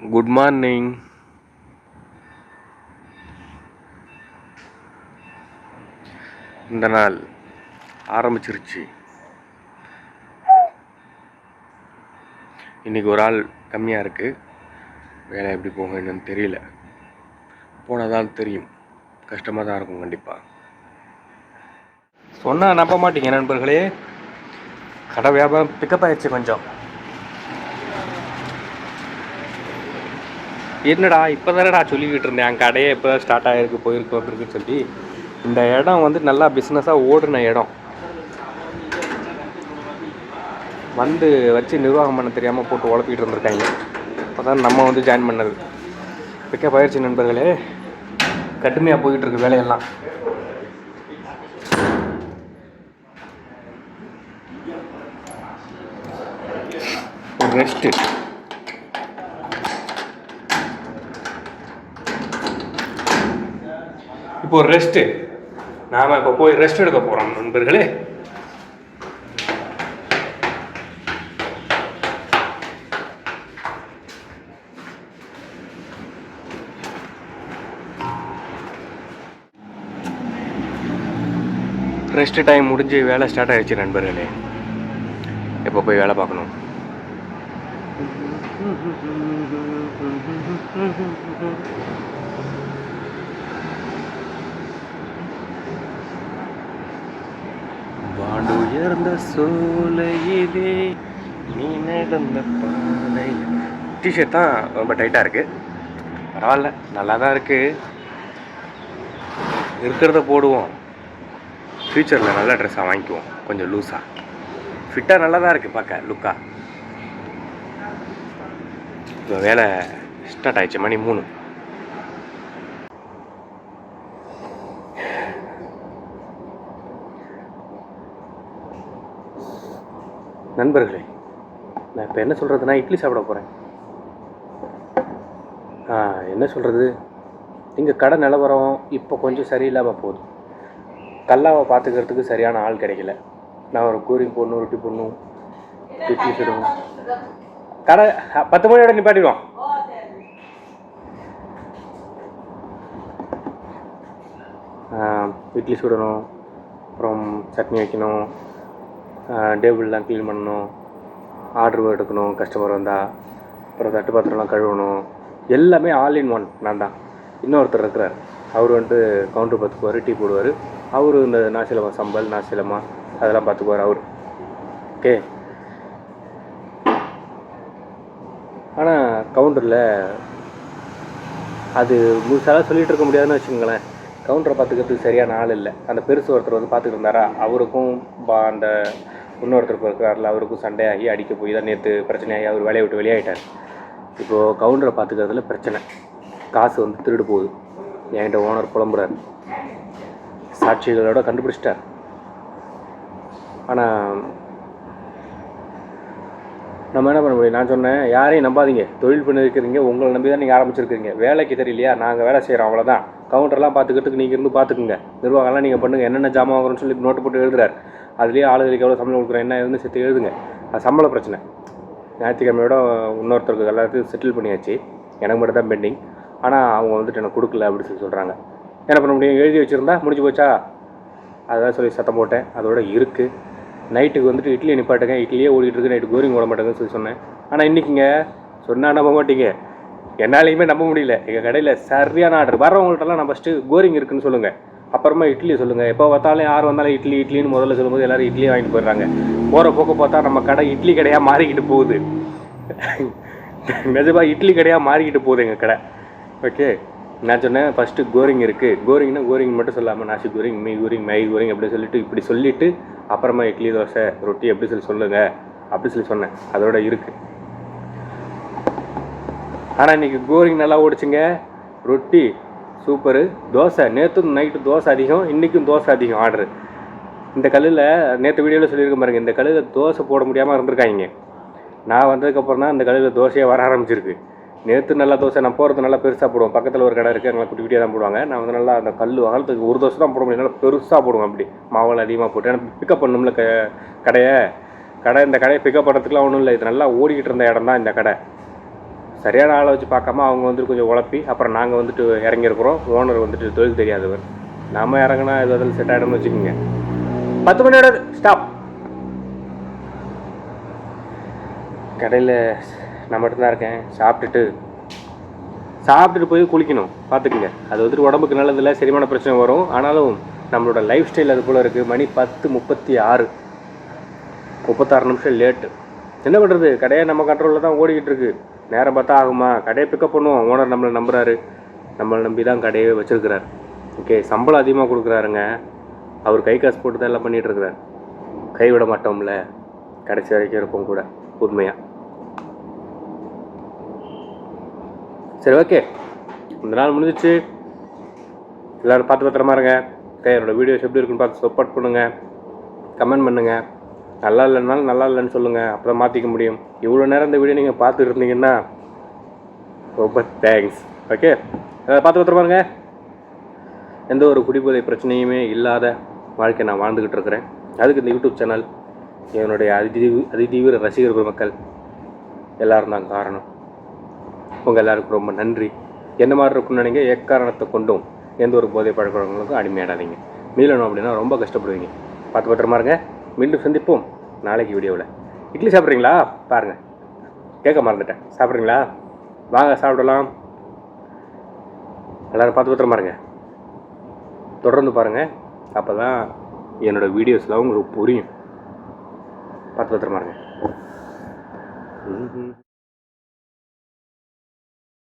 Good morning. இந்த நாள் ஆரம்பிச்சிருச்சு. இன்றைக்கி ஒரு ஆள் கம்மியாக இருக்குது. வேலை எப்படி போகும் என்னன்னு தெரியல. போனால் தான் தெரியும். கஷ்டமாக தான் இருக்கும் கண்டிப்பாக. சொன்னால் நம்ப மாட்டீங்க நண்பர்களே, கடை வியாபாரம் பிக்கப் ஆயிடுச்சு கொஞ்சம். என்னடா இப்போ தானடா சொல்லிக்கிட்டு இருந்தேன் கடையே இப்போ ஸ்டார்ட் ஆகிருக்கு போயிருக்கு அப்படிருக்குன்னு சொல்லி. இந்த இடம் வந்து நல்லா பிஸ்னஸாக ஓடுன இடம். வந்து வச்சு நிர்வாகம் பண்ண தெரியாமல் போட்டு உழப்பிக்கிட்டு இருந்திருக்காங்க. அப்போ தான் நம்ம வந்து ஜாயின் பண்ணது. பிக்கப் ஆயிடுச்சு நண்பர்களே. கடுமையாக போய்கிட்டு இருக்கு வேலையெல்லாம். ஒரு ரெஸ்ட்டு. இப்போ ஒரு ரெஸ்ட்டு. நாம் இப்போ போய் ரெஸ்ட் எடுக்க போகிறோம் நண்பர்களே. ரெஸ்ட் டைம் முடிஞ்சு வேலை ஸ்டார்ட் ஆகிடுச்சு நண்பர்களே. இப்போ போய் வேலை பார்க்கணும். வாண்டுயர்ந்த சோலையிலே நீ நடந்த பாதை. டிஷர்ட் தான் ரொம்ப டைட்டாக இருக்குது. பரவாயில்ல, நல்லா தான் இருக்குது. இருக்கிறத போடுவோம். ஃப்யூச்சரில் நல்ல ட்ரெஸ்ஸாக வாங்கிக்குவோம். கொஞ்சம் லூஸாக ஃபிட்டாக நல்லா தான் இருக்குது பார்க்க லுக்காக. இப்போ வேலை ஸ்டார்ட் ஆகிடுச்சு. மணி 3. நண்பர்களே, நான் இப்போ என்ன சொல்கிறதுனா இட்லி சாப்பிட போகிறேன். என்ன சொல்கிறது, இங்கே கடை நிலவரம் இப்போ கொஞ்சம் சரியில்லாமல் போகுது. கல்லாவை பார்த்துக்கிறதுக்கு சரியான ஆள் கிடைக்கல. நான் ஒரு கூரிங் போடணும், ரொட்டி போடணும், இட்லி சுடணும். கடை 10 மணியோட நிப்பாட்டிடுவோம். இட்லி சுடணும், அப்புறம் சட்னி வைக்கணும், டேபிள்லாம் க்ளீன் பண்ணணும், ஆர்டர் எடுக்கணும் கஸ்டமர் வந்தால், அப்புறம் தட்டு பாத்திரம்லாம் கழுவணும். எல்லாமே ஆல் இன் ஒன் நான் தான். இன்னொருத்தர் இருக்கிறார். அவர் வந்துட்டு கவுண்டர் பார்த்துக்குவார், டீ போடுவார். அவர் இந்த நாசிலமா சம்பல், நாசிலமா அதெல்லாம் பார்த்துக்குவார் அவர். ஓகே. ஆனால் கவுண்டரில் அது முழுசாக சொல்லிகிட்டு இருக்க முடியாதுன்னு வச்சுக்கோங்களேன். கவுண்டரை பார்த்துக்கிறதுக்கு சரியான ஆள் இல்லை. அந்த பெருசு ஒருத்தர் வந்து பார்த்துட்டு இருந்தாரா, அவருக்கும் அந்த இன்னொருத்தர் இருக்கிறாரில்ல அவருக்கும் சண்டையாகி அடிக்க போய் தான் நேற்று பிரச்சனையாகி அவர் வேலையை விட்டு வெளியாகிட்டார். இப்போது கவுண்டரை பார்த்துக்கிறதுல பிரச்சனை. காசு வந்து திருடு போகுது. என்கிட்ட ஓனர் புலம்புறார். சாட்சிகளோட கண்டுபிடிச்சிட்டார். ஆனால் நம்ம என்ன பண்ண முடியும்? நான் சொன்னேன், யாரையும் நம்பாதீங்க. தொழில் பண்ணியிருக்கிறீங்க, உங்களை நம்பி தான் நீங்கள் ஆரம்பிச்சிருக்கிறீங்க. வேலைக்கு தெரியலையா, நாங்கள் வேலை செய்கிறோம், அவ்வளோதான். கவுண்டர்லாம் பார்த்துக்கிறதுக்கு நீங்கள் இருந்து பார்த்துக்குங்க. நிர்வாகம்லாம் நீங்கள் பண்ணுங்கள். என்னென்ன ஜாமான் வாங்குறோன்னு சொல்லி நோட்டு போட்டு எழுதுறாரு. அதுலேயே ஆளுகளுக்கு எவ்வளோ சம்பளம் கொடுக்குறேன் என்ன எதுன்னு சேர்த்து எழுதுங்க. அது சம்பள பிரச்சனை. ஞாயிற்றுக்கிழமையோட இன்னொருத்தருக்கு எல்லாத்தையும் செட்டில் பண்ணியாச்சு. எனக்கு மட்டும் தான் பெண்டிங். ஆனால் அவங்க வந்துட்டு எனக்கு கொடுக்கல அப்படின்னு சொல்லி சொல்கிறாங்க. என்ன பண்ண முடியும்? எழுதி வச்சுருந்தா முடிஞ்சு போச்சா? அதான் சொல்லி சத்தம் போட்டேன். அதோட இருக்குது. நைட்டுக்கு வந்துட்டு இட்லியை நிப்பாட்டுங்க, இட்லியே ஓடிட்டுருக்கு, நைட்டு கோரிங் ஓட மாட்டேங்குன்னு சொல்லி சொன்னேன். ஆனால் இன்றைக்கிங்க சொன்னால் நம்ப மாட்டீங்க. என்னாலையுமே நம்ப முடியல. எங்கள் கடையில் சரியான ஆர்டர். வரவங்கள்ட்டலாம் நான் ஃபஸ்ட்டு கோரிங் இருக்குதுன்னு சொல்லுங்கள், அப்புறமா இட்லி சொல்லுங்கள். எப்போ பார்த்தாலும் யார் வந்தாலும் இட்லி இட்லின்னு முதல்ல சொல்லும்போது எல்லோரும் இட்லியை வாங்கிட்டு போயிடுறாங்க. போகிற போக்க பார்த்தா நம்ம கடை இட்லி கடையாக மாறிக்கிட்டு போகுது. நிஜமாக இட்லி கடையாக மாறிக்கிட்டு போகுது எங்கள் கடை. ஓகே. நான் சொன்னேன் ஃபஸ்ட்டு கோரிங் இருக்குது. கோரிங்னா கோரிங் மட்டும் சொல்லாமல் நாசி கோரிங், மீ கோரிங், மை கோரிங் அப்படி சொல்லிட்டு இப்படி சொல்லிவிட்டு அப்புறமா இட்லி தோசை ரொட்டி எப்படி சொல்லி சொல்லுங்கள் அப்படி சொல்லி சொன்னேன். அதோட இருக்குது. ஆனால் இன்றைக்கி கோரிங் நல்லா ஓடிச்சுங்க. ரொட்டி சூப்பரு. தோசை நேற்று நைட்டு தோசை அதிகம், இன்றைக்கும் தோசை அதிகம் ஆர்டரு. இந்த கல்லில் நேற்று வீடியோவில் சொல்லியிருக்க பாருங்க, இந்த கல்லில் தோசை போட முடியாமல் இருந்திருக்காங்க. நான் வந்ததுக்கப்புறம் தான் இந்த கல்லில் தோசையே வர ஆரம்பிச்சிருக்கு. நேற்று நல்லா தோசை நான் போகிறது நல்லா பெருசாக போடுவோம். பக்கத்தில் ஒரு கடை இருக்குது, அங்கே குட்டி குட்டியாக தான் போடுவாங்க. நான் வந்து நல்லா அந்த கல் அகலத்துக்கு ஒரு தோசை தான் போட முடியும், நல்லா பெருசாக போடுவோம். அப்படி மாவில் அதிகமாக போட்டு ஏன்னா பிக்கப் பண்ணணும்ல கடை. இந்த கடையை பிக்கப் பண்ணுறதுக்குலாம் ஒன்றும் இல்லை. இது நல்லா ஓடிக்கிட்டு இருந்த இடம் தான் இந்த கடை. சரியான ஆளை வச்சு பார்க்காம அவங்க வந்துட்டு கொஞ்சம் உழப்பி அப்புறம் நாங்கள் வந்துட்டு இறங்கியிருக்கிறோம். ஓனர் வந்துட்டு தொழில் தெரியாதவர். நம்ம இறங்கினா இது அதில் செட் ஆகிடும்னு வச்சுக்கோங்க. 10 மணியோட ஸ்டாப். கடையில் நான் மட்டும்தான் இருக்கேன். சாப்பிட்டுட்டு போய் குளிக்கணும். பார்த்துக்குங்க, அது வந்துட்டு உடம்புக்கு நல்லதில்லை, செரிமான பிரச்சனை வரும். ஆனாலும் நம்மளோட லைஃப் ஸ்டைல் அது போல் இருக்குது. மணி 10:36, 36 நிமிஷம் லேட்டு. என்ன பண்ணுறது, கடையை நம்ம கண்ட்ரோலில் தான் ஓடிக்கிட்டு இருக்குது. நேரம் பார்த்தா ஆகுமா? கடையை பிக்கப் பண்ணுவோம். ஓனர் நம்மளை நம்புகிறாரு, நம்மளை நம்பி தான் கடையை வச்சுருக்கிறார். ஓகே, சம்பளம் அதிகமாக கொடுக்குறாருங்க. அவர் கை காசு போட்டு தான் எல்லாம் பண்ணிகிட்ருக்கிறார். கைவிட மாட்டோம்ல, கடைசி வரைக்கும் இருக்கும் கூட உண்மையாக. சரி, ஓகே, இந்த நாள் முடிஞ்சிச்சு. எல்லோரும் பார்த்து பத்திரமா இருங்க. என்னோடய வீடியோஸ் எப்படி இருக்குன்னு பார்த்து சப்போர்ட் பண்ணுங்கள், கமெண்ட் பண்ணுங்கள். நல்லா இல்லைனாலும் நல்லா இல்லைன்னு சொல்லுங்கள், அப்புறம் மாற்றிக்க முடியும். இவ்வளோ நேரம் இந்த வீடியோ நீங்கள் பார்த்துட்டு இருந்தீங்கன்னா ரொம்ப தேங்க்ஸ். ஓகே, பார்த்து பத்திரமா இருங்க. எந்த ஒரு குடிபோதை பிரச்சனையுமே இல்லாத வாழ்க்கை நான் வாழ்ந்துக்கிட்டு இருக்கிறேன். அதுக்கு இந்த யூடியூப் சேனல், என்னுடைய அதிதீவிர ரசிகர் பெருமக்கள் எல்லோரும் தான் காரணம். உங்கள் எல்லாருக்கும் ரொம்ப நன்றி. என்ன மாதிரி இருக்குன்னு நினைங்க. எக்காரணத்தை கொண்டும் எந்த ஒரு போதை பழக்கங்களுக்கும் அடிமையாடாதீங்க. மீளணும் அப்படின்னா ரொம்ப கஷ்டப்படுவீங்க. பார்த்து பத்திரமா இருங்க. மீண்டும் சந்திப்போம் நாளைக்கு வீடியோவில். இட்லி சாப்பிட்றீங்களா? பாருங்கள், கேட்க மறந்துட்டேன். சாப்பிட்றீங்களா? வாங்க சாப்பிடலாம். எல்லோரும் பார்த்து பத்திரமா இருங்க. தொடர்ந்து பாருங்கள், அப்போ தான் என்னோடய வீடியோஸ்லாம் உங்களுக்கு புரியும். பார்த்து பத்திரமா இருங்க.